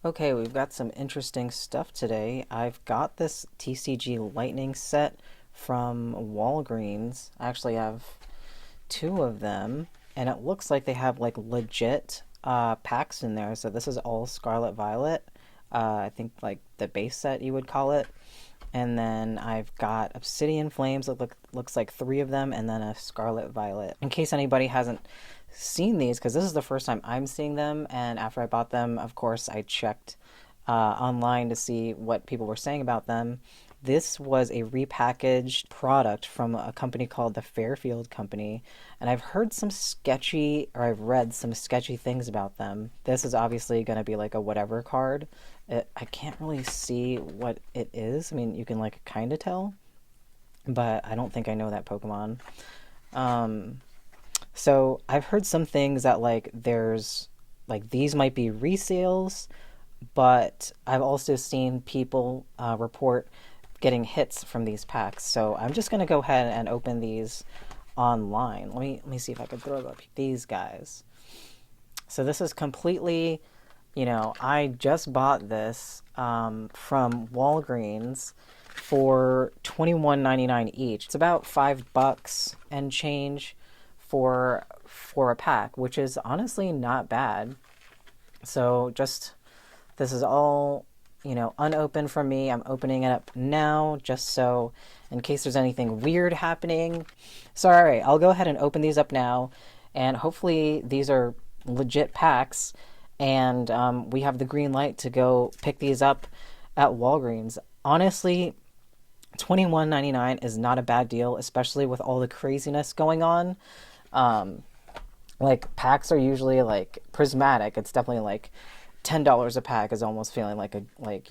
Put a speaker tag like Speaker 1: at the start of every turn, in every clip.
Speaker 1: Okay, we've got some interesting stuff today. I've got this TCG Lightning set from Walgreens. I actually have two of them, and it looks like they have like legit packs in there. So this is all Scarlet Violet. I think like the base set you would call it. And then I've got Obsidian Flames. Looks like three of them, and then a Scarlet Violet. In case anybody hasn't seen these, because this is the first time I'm seeing them, and after I bought them, of course, I checked online to see what people were saying about them. This was a repackaged product from a company called the Fairfield Company, and I've heard some sketchy, or I've read some sketchy things about them. This is obviously going to be like a whatever card. I can't really see what it is. I mean, you can like kind of tell, but I don't think I know that Pokemon. Um, so I've heard some things that like there's like these might be resales, but I've also seen people report getting hits from these packs. So I'm just gonna go ahead and open these online. Let me see if I can throw up these guys. So this is completely, I just bought this from Walgreens for $21.99 each. It's about $5 and change for a pack, which is honestly not bad. So just this is all, unopened from me. I'm opening it up now just so in case there's anything weird happening. Sorry, I'll go ahead and open these up now, and hopefully these are legit packs, and we have the green light to go pick these up at Walgreens. Honestly, $21.99 is not a bad deal, especially with all the craziness going on. Um, like packs are usually like prismatic. It's definitely like $10 a pack is almost feeling like a like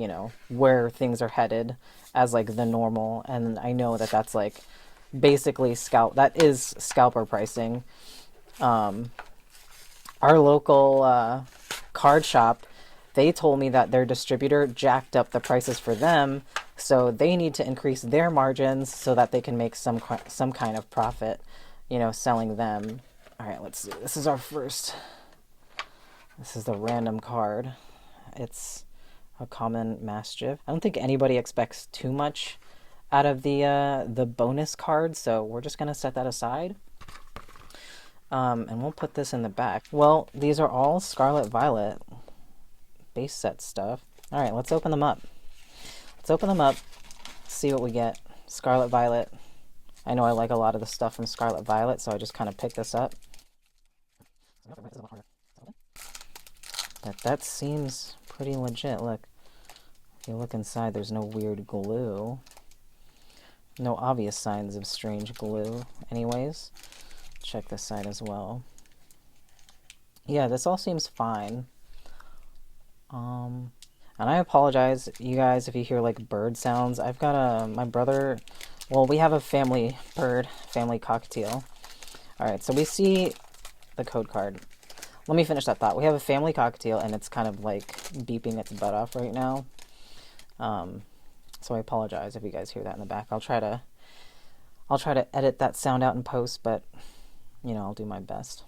Speaker 1: where things are headed as like the normal, and I know that that's like basically that is scalper pricing. Um, our local card shop, they told me that their distributor jacked up the prices for them, so they need to increase their margins so that they can make some kind of profit, selling them. All right, let's see. This is our first. This is the random card. It's a common Mastiff. I don't think anybody expects too much out of the bonus card, so we're just gonna set that aside. And we'll put this in the back. Well, these are all Scarlet Violet base set stuff. All right, let's open them up. Let's open them up, see what we get. Scarlet Violet. I know I like a lot of the stuff from Scarlet Violet, so I just kind of picked this up. That seems pretty legit. Look, if you look inside, there's no weird glue. No obvious signs of strange glue. Anyways, check this side as well. Yeah, this all seems fine. And I apologize, you guys, if you hear like bird sounds. I've got my brother. Well, we have a family bird, family cockatiel. All right, so we see the code card. Let me finish that thought. We have a family cockatiel, and it's kind of like beeping its butt off right now. So I apologize if you guys hear that in the back. I'll try to edit that sound out in post, but I'll do my best.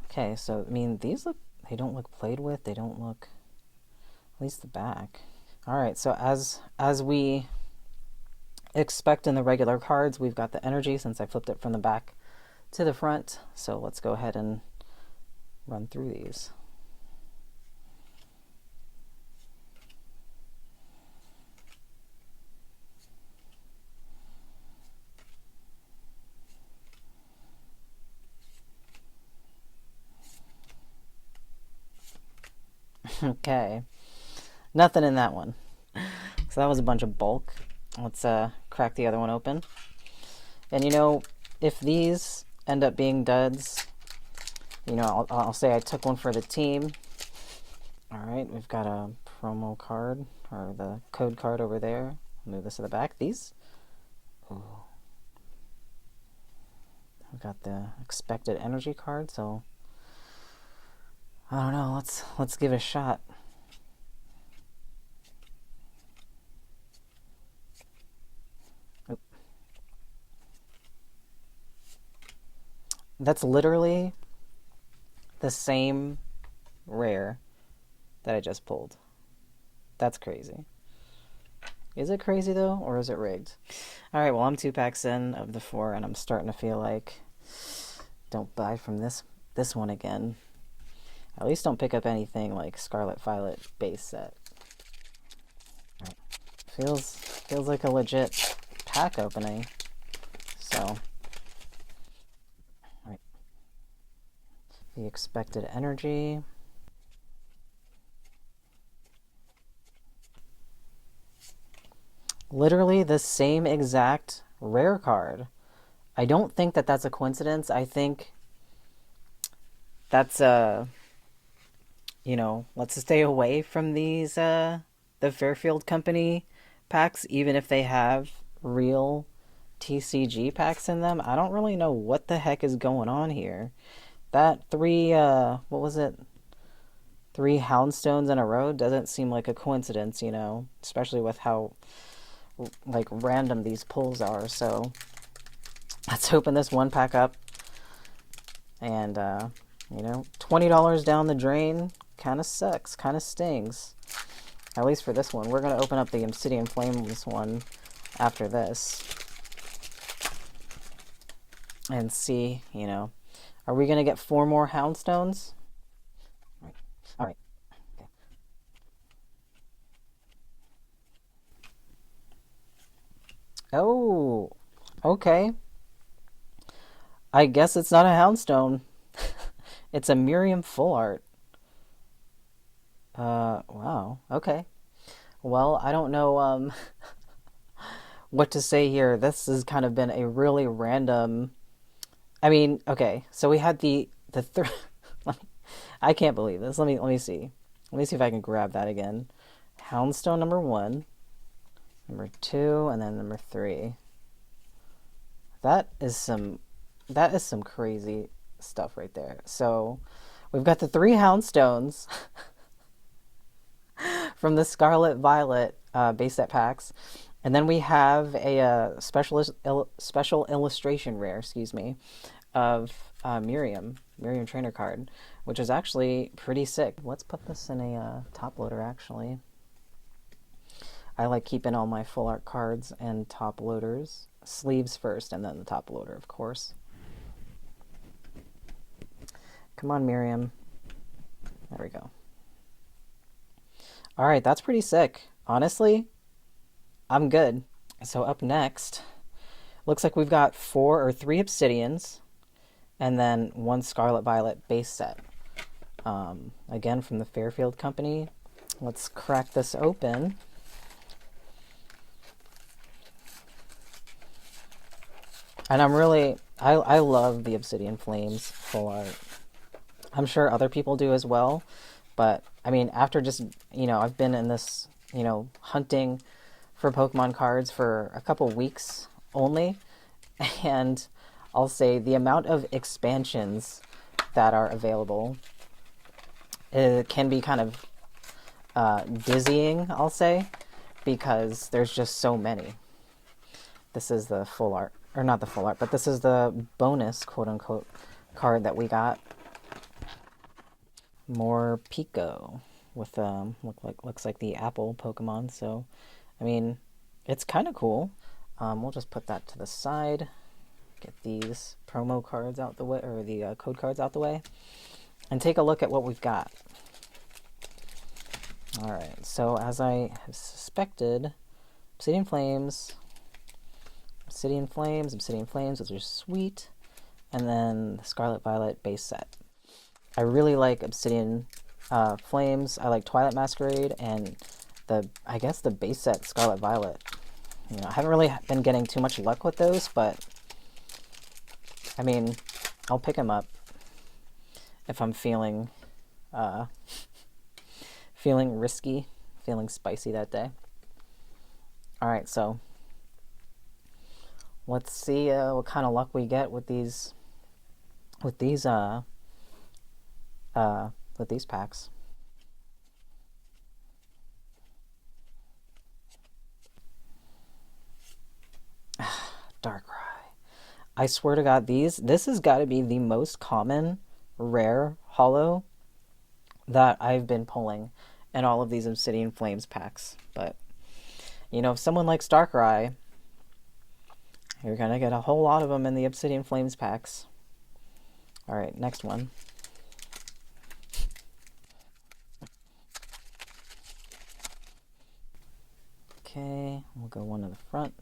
Speaker 1: Okay, so I mean they don't look played with. They don't look, at least the back. All right, so as we expect in the regular cards, we've got the energy since I flipped it from the back to the front. So let's go ahead and run through these. Okay, nothing in that one. So that was a bunch of bulk. Let's crack the other one open. And if these end up being duds, I'll say I took one for the team. All right, we've got a promo card, or the code card over there. Move this to the back. These, ooh. We've got the expected energy card, so I don't know. Let's give it a shot. Oop. That's literally the same rare that I just pulled. That's crazy. Is it crazy though, or is it rigged? Alright, well I'm 2 packs in of the 4 and I'm starting to feel like don't buy from this one again. At least don't pick up anything like Scarlet Violet base set. Right. Feels like a legit pack opening. So right. The expected energy. Literally the same exact rare card. I don't think that that's a coincidence. I think that's you know, let's stay away from these the Fairfield company packs, even if they have real TCG packs in them. I don't really know what the heck is going on here. That what was it? 3 Houndstones in a row doesn't seem like a coincidence, you know, especially with how like random these pulls are. So let's open this one pack up, and you know, $20 down the drain kind of sucks, kind of stings, at least for this one. We're gonna open up the Obsidian Flameless one after this and see, you know, are we gonna get 4 more Houndstones? All right. Okay. Oh, okay. I guess it's not a Houndstone. It's a Miriam full art. Wow. Okay. Well, I don't know what to say here. This has kind of been a really random. I mean, okay. So we had the I can't believe this. Let me see. Let me see if I can grab that again. Houndstone number 1, number 2, and then number 3. That is some crazy stuff right there. So we've got the 3 Houndstones from the Scarlet Violet base set packs, and then we have a special illustration rare, excuse me, of Miriam trainer card, which is actually pretty sick. Let's put this in a top loader. Actually, I like keeping all my full art cards and top loaders. Sleeves first, and then the top loader, of course. Come on, Miriam. There we go. Alright, that's pretty sick. Honestly, I'm good. So up next, looks like we've got 4 or 3 Obsidians, and then 1 Scarlet Violet base set. Again, from the Fairfield company. Let's crack this open. And I love the Obsidian Flames full art. I'm sure other people do as well, but I mean, after just, you know, I've been in this, you know, hunting for Pokemon cards for a couple weeks only, and I'll say the amount of expansions that are available, it can be kind of dizzying, I'll say, because there's just so many. This is the full art, or not the full art, but this is the bonus, quote-unquote, card that we got. More Pico with looks like the Apple Pokemon. So, I mean, it's kind of cool. We'll just put that to the side. Get these promo cards out the way, or the code cards out the way, and take a look at what we've got. All right. So as I have suspected, Obsidian Flames, Obsidian Flames, those are sweet. And then the Scarlet Violet base set. I really like Obsidian Flames. I like Twilight Masquerade, and I guess the base set Scarlet Violet. You know, I haven't really been getting too much luck with those, but I mean, I'll pick them up if I'm feeling feeling risky, feeling spicy that day. All right, so let's see what kind of luck we get with these packs. Darkrai. I swear to God, this has got to be the most common rare holo that I've been pulling in all of these Obsidian Flames packs. But, you know, if someone likes Darkrai, you're going to get a whole lot of them in the Obsidian Flames packs. Alright, next one. Okay, we'll go one in the front.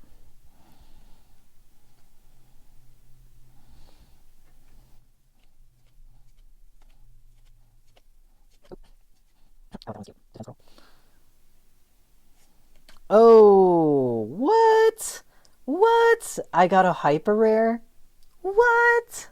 Speaker 1: Oh, what? What? I got a hyper rare? What?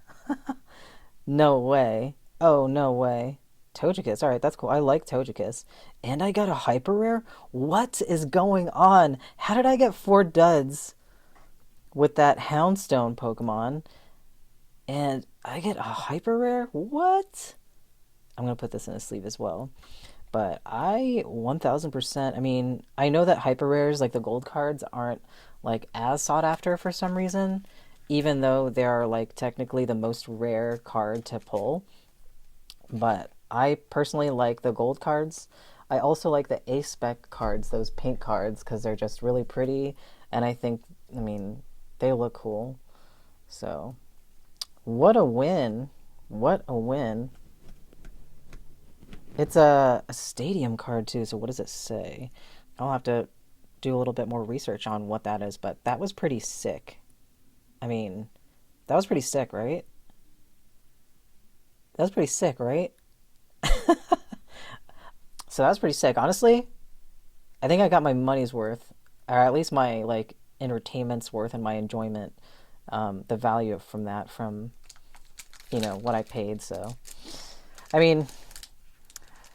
Speaker 1: No way. Oh, no way. Togekiss. Alright, that's cool. I like Togekiss. And I got a hyper rare? What is going on? How did I get 4 duds with that Houndstone Pokemon? And I get a hyper rare? What? I'm going to put this in a sleeve as well. But I 1000%, I mean, I know that hyper rares, like the gold cards, aren't like as sought after for some reason, even though they are like technically the most rare card to pull. But I personally like the gold cards. I also like the A-Spec cards, those pink cards, because they're just really pretty, and I think, I mean, they look cool. So, what a win. What a win. It's a stadium card too, so what does it say? I'll have to do a little bit more research on what that is, but that was pretty sick. I mean, that was pretty sick, right? That was pretty sick, right? So that was pretty sick. Honestly, I think I got my money's worth, or at least my like entertainment's worth and my enjoyment, the value from that, from, you know, what I paid. So, I mean,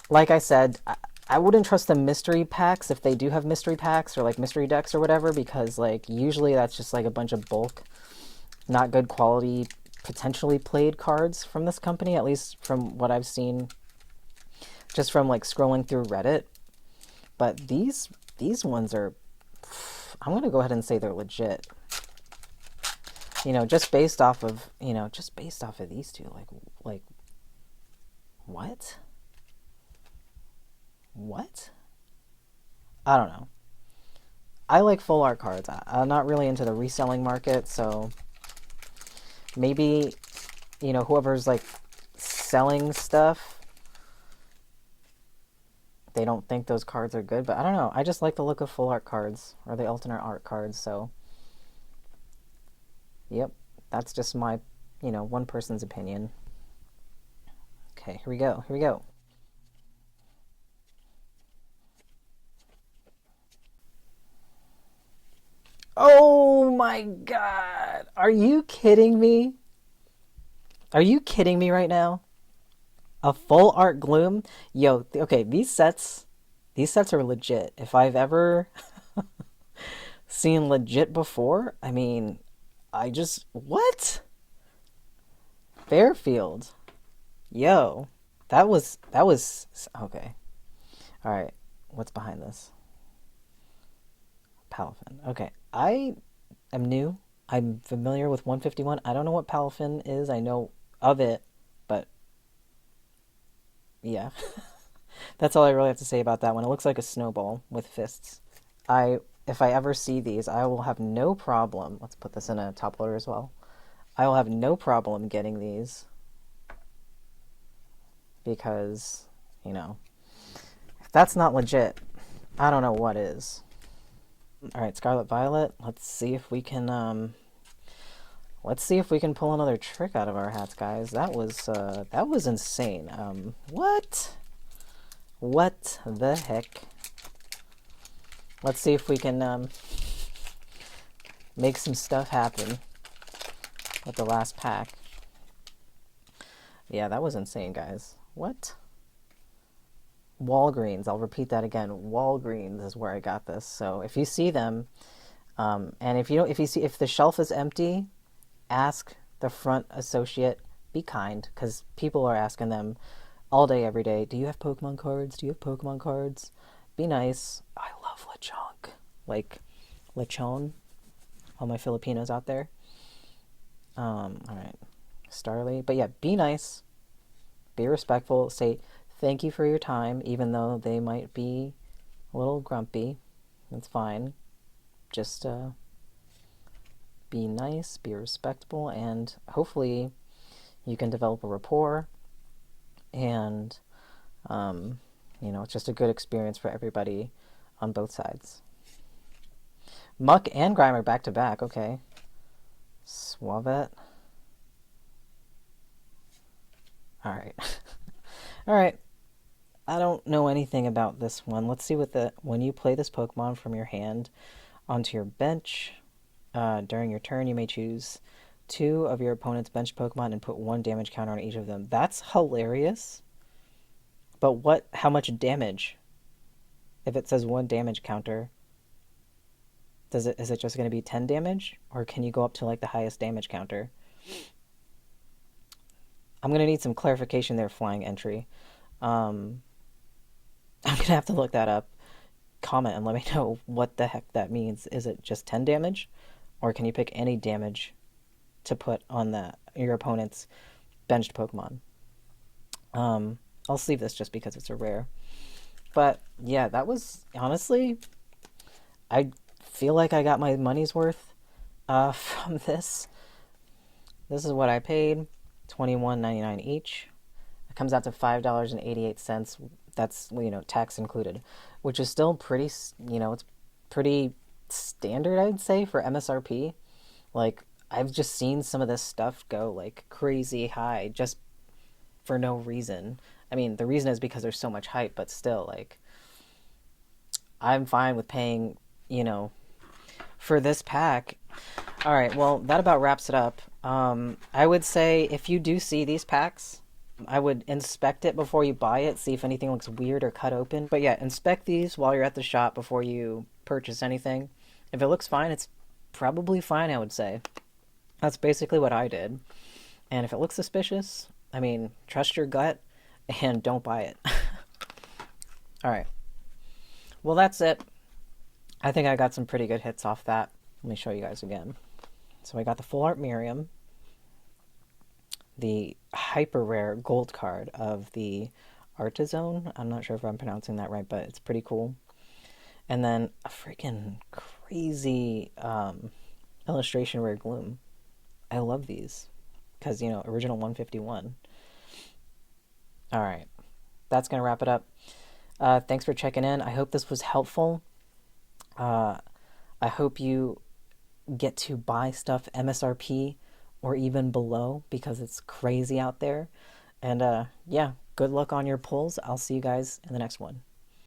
Speaker 1: like I said, I wouldn't trust the mystery packs if they do have mystery packs or like mystery decks or whatever, because like usually that's just like a bunch of bulk, not good quality, potentially played cards from this company, at least from what I've seen just from like scrolling through Reddit. But these ones are, I'm gonna go ahead and say they're legit. You know, just based off of, you know, just based off of these two, like what? What? I don't know. I like full art cards. I'm not really into the reselling market, so maybe, you know, whoever's like selling stuff, they don't think those cards are good, but I don't know. I just like the look of full art cards or the alternate art cards, so yep, that's just my, you know, one person's opinion. Okay, here we go. Here we go. Oh my god. Are you kidding me? Are you kidding me right now? A full art Gloom? Yo, okay, these sets are legit. If I've ever seen legit before, I mean, what? Fairfield. Yo, that was okay. All right. What's behind this? Palafin. Okay. I am new. I'm familiar with 151. I don't know what Palafin is. I know of it, but yeah. That's all I really have to say about that one. It looks like a snowball with fists. If I ever see these, I will have no problem. Let's put this in a top loader as well. I will have no problem getting these because, you know, if that's not legit, I don't know what is. All right, Scarlet Violet. Let's see if we can pull another trick out of our hats, guys. That was insane. What? What the heck? Let's see if we can make some stuff happen with the last pack. Yeah, that was insane, guys. What? Walgreens. I'll repeat that again. Walgreens is where I got this. So if you see them, and if the shelf is empty, ask the front associate. Be kind, because people are asking them all day, every day. Do you have Pokemon cards? Do you have Pokemon cards? Be nice. I love Lechonk. Like Lechon. All my Filipinos out there. All right. Starly. But yeah, be nice. Be respectful. Say Thank you for your time, even though they might be a little grumpy. That's fine. Just be nice, be respectable, and hopefully you can develop a rapport. And, it's just a good experience for everybody on both sides. Muck and Grimer back to back, okay. Suavet. Alright. Alright. I don't know anything about this one. Let's see what when you play this Pokemon from your hand onto your bench, during your turn you may choose 2 of your opponent's bench Pokemon and put 1 damage counter on each of them. That's hilarious. But how much damage? If it says 1 damage counter, is it just going to be 10 damage? Or can you go up to like the highest damage counter? I'm going to need some clarification there, Flying Entry. I'm going to have to look that up. Comment and let me know what the heck that means. Is it just 10 damage? Or can you pick any damage to put on your opponent's benched Pokemon? I'll sleeve this just because it's a rare. But yeah, that was, honestly, I feel like I got my money's worth from this. This is what I paid, $21.99 each. It comes out to $5.88. That's, tax included, which is still pretty, it's pretty standard, I'd say, for MSRP. Like, I've just seen some of this stuff go, like, crazy high just for no reason. I mean, the reason is because there's so much hype, but still, like, I'm fine with paying, for this pack. All right, well, that about wraps it up. I would say if you do see these packs, I would inspect it before you buy it, see if anything looks weird or cut open. But yeah, inspect these while you're at the shop before you purchase anything. If it looks fine, it's probably fine, I would say. That's basically what I did. And if it looks suspicious, I mean, trust your gut and don't buy it. All right. Well, that's it. I think I got some pretty good hits off that. Let me show you guys again. So I got the Full Art Miriam, the hyper rare gold card of the Artizone. I'm not sure if I'm pronouncing that right, but it's pretty cool. And then a freaking crazy illustration rare Gloom. I love these because, original 151. All right. That's going to wrap it up. Thanks for checking in. I hope this was helpful. I hope you get to buy stuff MSRP or even below because it's crazy out there. And yeah, good luck on your pulls. I'll see you guys in the next one.